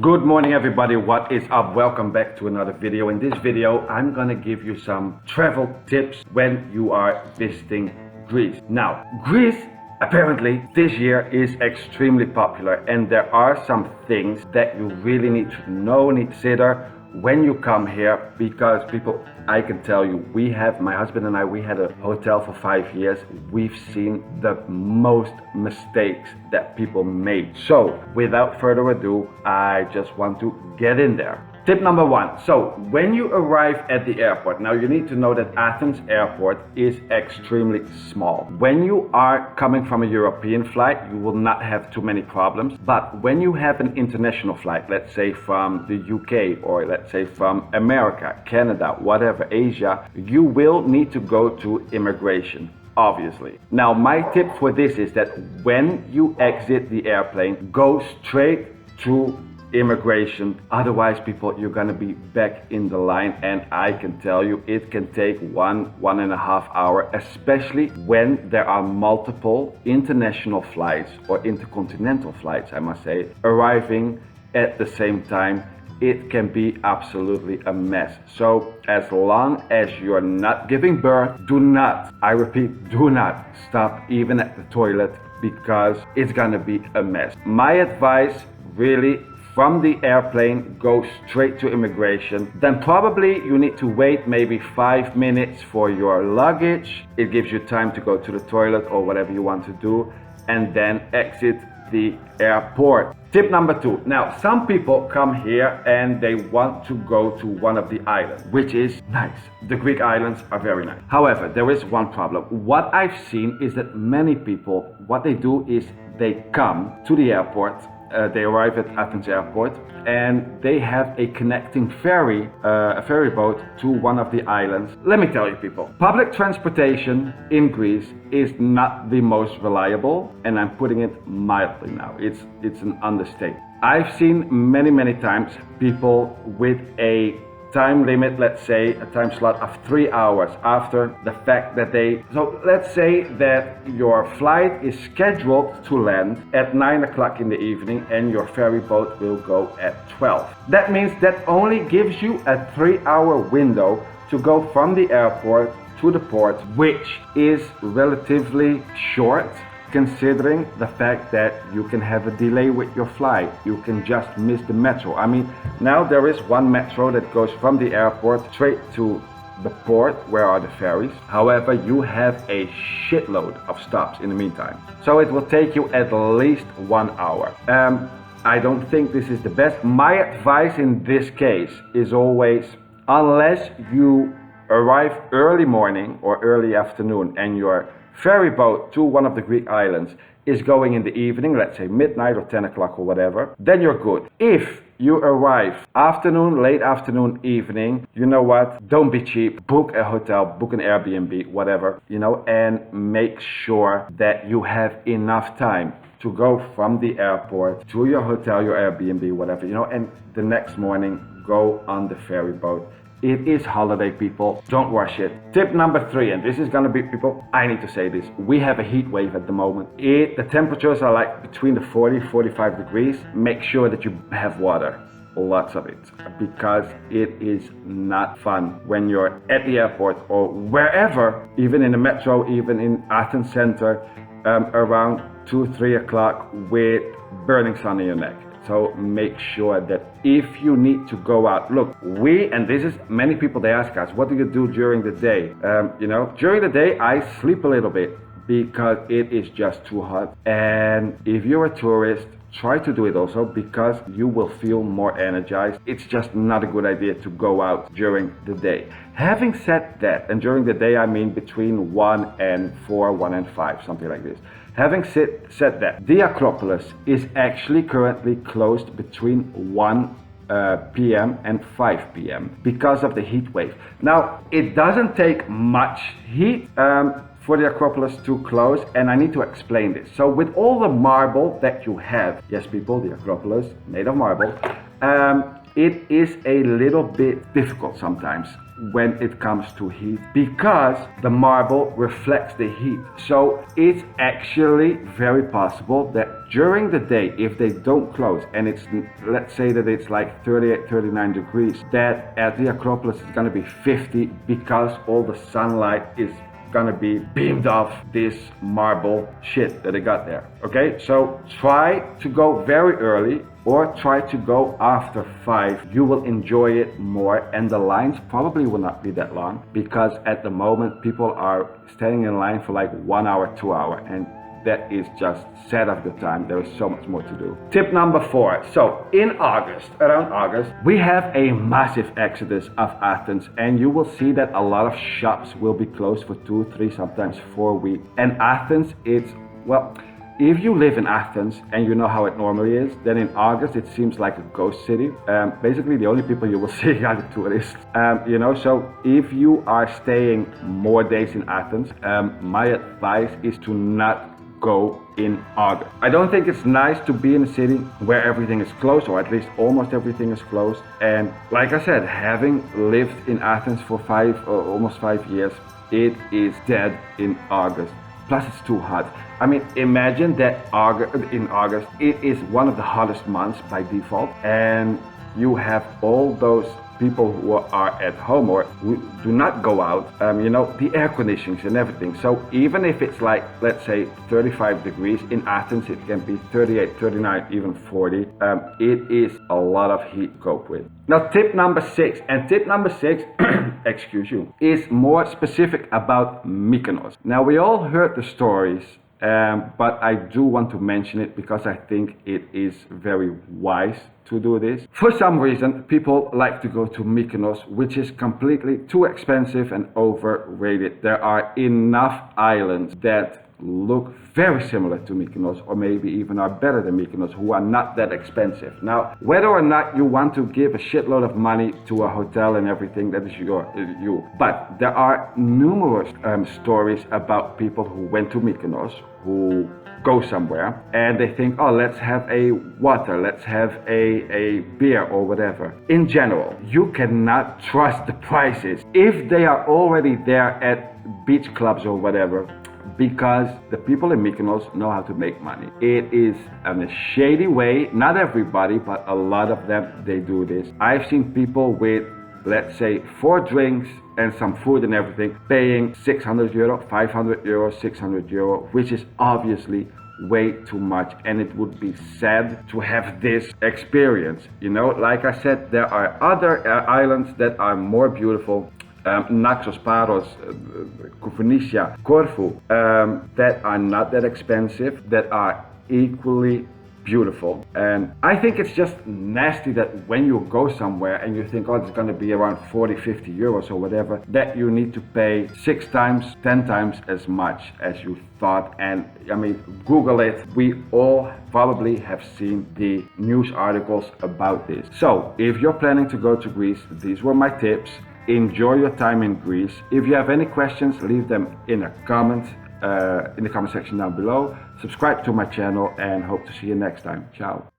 Good morning everybody, what is up? Welcome back to another video. In this video I'm gonna give you some travel tips when you are visiting Greece. Now, Greece apparently this year is extremely popular, and there are some things that you really need to know, need to consider when you come here, because people, I can tell you, my husband and I, we had a hotel for 5 years. We've seen the most mistakes that people made. So without further ado, I just want to get in there. Tip number one. So when you arrive at the airport, now you need to know that Athens airport is extremely small. When you are coming from a European flight, you will not have too many problems. But when you have an international flight, let's say from the UK, or let's say from America, Canada, whatever, Asia, you will need to go to immigration. Obviously. Now my tip for this is that when you exit the airplane, go straight to immigration. Otherwise, people, you're gonna be back in the line, and I can tell you it can take 1.5 hours, especially when there are multiple international flights or intercontinental flights, I must say, arriving at the same time. It can be absolutely a mess. So as long as you're not giving birth, do not, I repeat, do not stop even at the toilet, because it's gonna be a mess. My advice, really, from the airplane, go straight to immigration. Then probably you need to wait maybe 5 minutes for your luggage. It gives you time to go to the toilet or whatever you want to do, and then exit the airport. Tip number two. Now, some people come here and they want to go to one of the islands, which is nice. The Greek islands are very nice. However, there is one problem. What I've seen is that many people, what they do is they come to the airport, they arrive at Athens airport, and they have a connecting ferry, a ferry boat to one of the islands. Let me tell you, people, public transportation in Greece is not the most reliable, and I'm putting it mildly now. It's an understatement. I've seen many times people with a time limit, let's say a time slot of 3 hours after the fact that so let's say that your flight is scheduled to land at 9 o'clock in the evening and your ferry boat will go at 12. That means that only gives you a 3-hour window to go from the airport to the port, which is relatively short, considering the fact that you can have a delay with your flight. You can just miss the metro. I mean, now there is one metro that goes from the airport straight to the port, where are the ferries. However, you have a shitload of stops in the meantime. So it will take you at least 1 hour. I don't think this is the best. My advice in this case is always, unless you arrive early morning or early afternoon and your ferry boat to one of the Greek islands is going in the evening, let's say midnight or 10 o'clock or whatever, then you're good. If you arrive afternoon, late afternoon, evening, you know what? Don't be cheap. Book a hotel, book an Airbnb, whatever, and make sure that you have enough time to go from the airport to your hotel, your Airbnb, whatever, and the next morning go on the ferry boat. It is holiday, people. Don't rush it. Tip number 3, and this is gonna be, people, I need to say this. We have a heat wave at the moment. The temperatures are like between the 40-45 degrees. Make sure that you have water, lots of it, because it is not fun when you're at the airport or wherever, even in the metro, even in Athens center, around 2-3 o'clock with burning sun in your neck. So make sure that if you need to go out, look, and this is, many people, they ask us, what do you do during the day? During the day, I sleep a little bit because it is just too hot. And if you're a tourist, try to do it also, because you will feel more energized. It's just not a good idea to go out during the day. Having said that, and during the day, I mean between 1 and 4, 1 and 5, something like this. Having said that, the Acropolis is actually currently closed between 1 p.m. and 5 p.m. because of the heat wave. Now, it doesn't take much heat for the Acropolis to close, and I need to explain this. So with all the marble that you have, yes people, the Acropolis made of marble, it is a little bit difficult sometimes when it comes to heat because the marble reflects the heat. So it's actually very possible that during the day, if they don't close and it's, let's say that it's like 38, 39 degrees, that at the Acropolis it's going to be 50 because all the sunlight is gonna be beamed off this marble shit that they got there. Okay, so try to go very early or try to go after 5. You will enjoy it more, and the lines probably will not be that long because at the moment people are staying in line for like 1 hour, 2 hours, and that is just set of the time. There is so much more to do. Tip number 4. So in August, around August, we have a massive exodus of Athens, and you will see that a lot of shops will be closed for 2, 3, sometimes 4 weeks. And Athens, it's, well, if you live in Athens and you know how it normally is, then in August it seems like a ghost city. Basically the only people you will see are the tourists. You know, so if you are staying more days in Athens, my advice is to not go in August. I don't think it's nice to be in a city where everything is closed, or at least almost everything is closed. And like I said, having lived in Athens for almost 5 years, it is dead in August. Plus it's too hot. I mean, imagine that in August, it is one of the hottest months by default, and you have all those people who are at home or who do not go out, you know, the air conditionings and everything. So even if it's like, let's say 35 degrees, in Athens it can be 38, 39, even 40. It is a lot of heat to cope with. Now tip number 6, and tip number 6, excuse you, is more specific about Mykonos. Now we all heard the stories, but I do want to mention it because I think it is very wise to do this. For some reason, people like to go to Mykonos, which is completely too expensive and overrated. There are enough islands that look very similar to Mykonos, or maybe even are better than Mykonos, who are not that expensive. Now, whether or not you want to give a shitload of money to a hotel and everything, that is you. But there are numerous stories about people who went to Mykonos, who go somewhere and they think, oh, let's have a water, let's have a beer or whatever. In general, you cannot trust the prices if they are already there at beach clubs or whatever, because the people in Mykonos know how to make money. It is in a shady way. Not everybody, but a lot of them, they do this. I've seen people with, let's say, 4 drinks and some food and everything, paying 600 euro, 500 euro, 600 euro, which is obviously way too much, and it would be sad to have this experience. You know, like I said, there are other islands that are more beautiful, Naxos, Paros, Phoenicia, Corfu, that are not that expensive, that are equally beautiful. And I think it's just nasty that when you go somewhere and you think, oh, it's going to be around 40, 50 euros or whatever, that you need to pay 6 times, 10 times as much as you thought. And I mean, Google it. We all probably have seen the news articles about this. So if you're planning to go to Greece, these were my tips. Enjoy your time in Greece. If you have any questions, leave them in the comment section down below. Subscribe to my channel and hope to see you next time. Ciao.